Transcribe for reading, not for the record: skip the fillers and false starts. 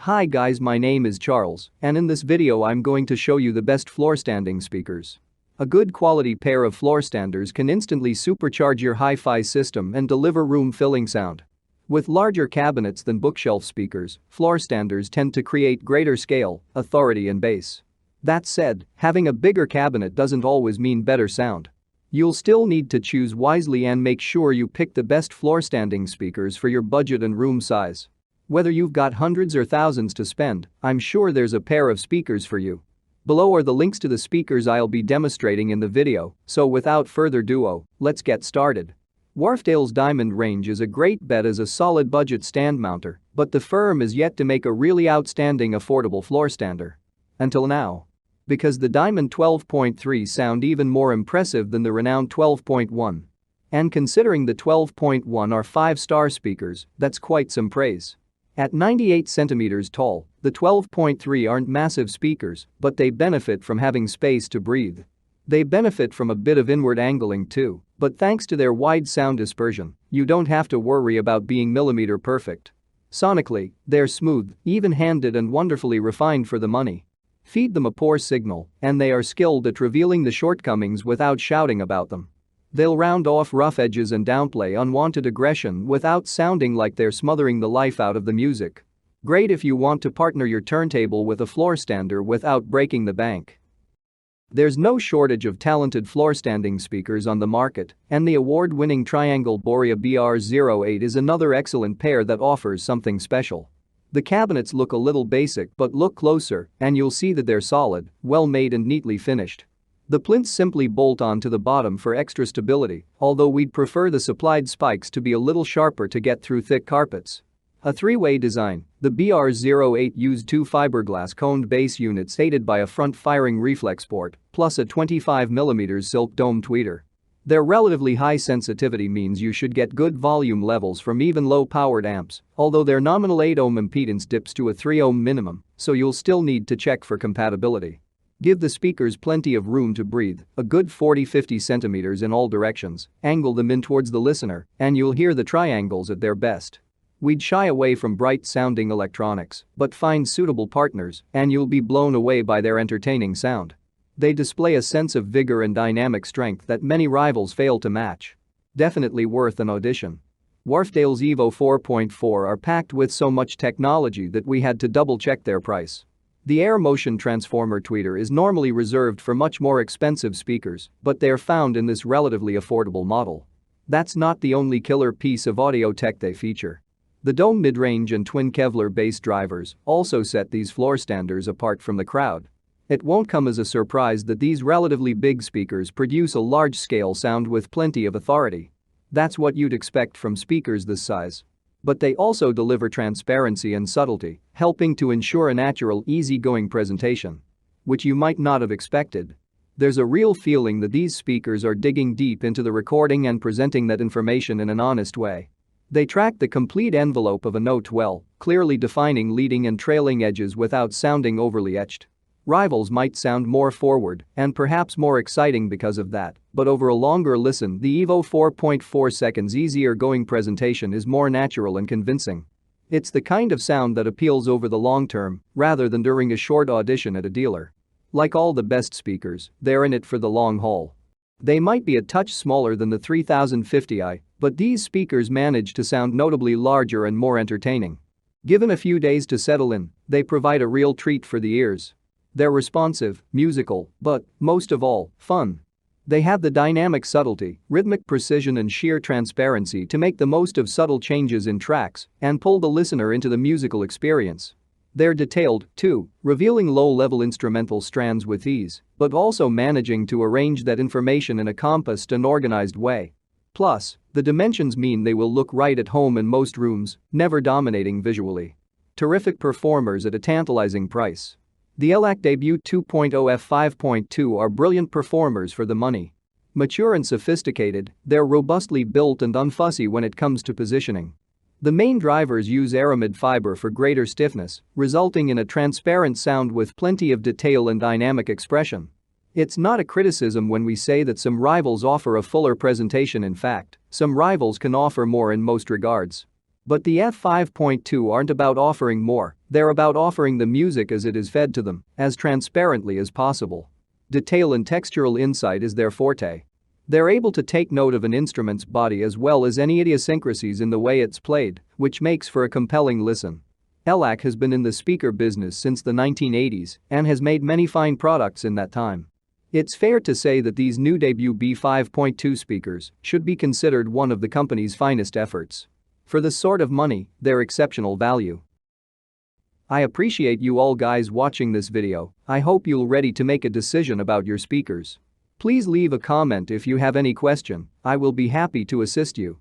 Hi guys, my name is Charles, and in this video I'm going to show you the best floor standing speakers. A good quality pair of floor standers can instantly supercharge your hi-fi system and deliver room-filling sound. With larger cabinets than bookshelf speakers, floor standers tend to create greater scale, authority and bass. That said, having a bigger cabinet doesn't always mean better sound. You'll still need to choose wisely and make sure you pick the best floor standing speakers for your budget and room size. Whether you've got hundreds or thousands to spend, I'm sure there's a pair of speakers for you. Below are the links to the speakers I'll be demonstrating in the video, so without further ado, let's get started. Wharfedale's Diamond range is a great bet as a solid budget stand mounter, but the firm is yet to make a really outstanding affordable floor stander. Until now. Because the Diamond 12.3 sound even more impressive than the renowned 12.1. And considering the 12.1 are 5-star speakers, that's quite some praise. At 98 centimeters tall, the 12.3 aren't massive speakers, but they benefit from having space to breathe. They benefit from a bit of inward angling too, but thanks to their wide sound dispersion, you don't have to worry about being millimeter perfect. Sonically, they're smooth, even-handed and wonderfully refined for the money. Feed them a poor signal, and they are skilled at revealing the shortcomings without shouting about them. They'll round off rough edges and downplay unwanted aggression without sounding like they're smothering the life out of the music. Great if you want to partner your turntable with a floor stander without breaking the bank. There's no shortage of talented floor standing speakers on the market, and the award-winning triangle Borea BR08 is another excellent pair that offers something special. The cabinets look a little basic, but look closer and you'll see that they're solid, well-made and neatly finished. The plinths simply bolt onto the bottom for extra stability, although we'd prefer the supplied spikes to be a little sharper to get through thick carpets. A three-way design, the BR08 used two fiberglass coned base units aided by a front-firing reflex port, plus a 25mm silk dome tweeter. Their relatively high sensitivity means you should get good volume levels from even low-powered amps, although their nominal 8 ohm impedance dips to a 3 ohm minimum, so you'll still need to check for compatibility. Give the speakers plenty of room to breathe, a good 40-50 centimeters in all directions, angle them in towards the listener, and you'll hear the triangles at their best. We'd shy away from bright-sounding electronics, but find suitable partners, and you'll be blown away by their entertaining sound. They display a sense of vigor and dynamic strength that many rivals fail to match. Definitely worth an audition. Wharfedale's Evo 4.4 are packed with so much technology that we had to double-check their price. The air motion transformer tweeter is normally reserved for much more expensive speakers, but they are found in this relatively affordable model. That's not the only killer piece of audio tech they feature. The dome mid-range and twin Kevlar bass drivers also set these floor standers apart from the crowd. It won't come as a surprise that these relatively big speakers produce a large-scale sound with plenty of authority. That's what you'd expect from speakers this size. But they also deliver transparency and subtlety, helping to ensure a natural, easygoing presentation. Which you might not have expected. There's a real feeling that these speakers are digging deep into the recording and presenting that information in an honest way. They track the complete envelope of a note well, clearly defining leading and trailing edges without sounding overly etched. Rivals might sound more forward and perhaps more exciting because of that, but over a longer listen the Evo 4.4 seconds easier going presentation is more natural and convincing. It's the kind of sound that appeals over the long term rather than during a short audition at a dealer. Like all the best speakers, they're in it for the long haul. They might be a touch smaller than the 3050i, but these speakers manage to sound notably larger and more entertaining. Given a few days to settle in, they provide a real treat for the ears. They're responsive, musical, but, most of all, fun. They have the dynamic subtlety, rhythmic precision and sheer transparency to make the most of subtle changes in tracks and pull the listener into the musical experience. They're detailed, too, revealing low-level instrumental strands with ease, but also managing to arrange that information in a compassed and organized way. Plus, the dimensions mean they will look right at home in most rooms, never dominating visually. Terrific performers at a tantalizing price. The Elac Debut 2.0 f5.2 are brilliant performers for the money. Mature and sophisticated, they're robustly built and unfussy when it comes to positioning. The main drivers use aramid fiber for greater stiffness, resulting in a transparent sound with plenty of detail and dynamic expression. It's not a criticism when we say that some rivals offer a fuller presentation. In fact, some rivals can offer more in most regards. But the f5.2 aren't about offering more, They're about offering the music as it is fed to them, as transparently as possible. Detail and textural insight is their forte. They're able to take note of an instrument's body as well as any idiosyncrasies in the way it's played, which makes for a compelling listen. Elac has been in the speaker business since the 1980s and has made many fine products in that time. It's fair to say that these new debut B5.2 speakers should be considered one of the company's finest efforts. For the sort of money, they're exceptional value. I appreciate you all guys watching this video. I hope you're ready to make a decision about your speakers. Please leave a comment if you have any question, I will be happy to assist you.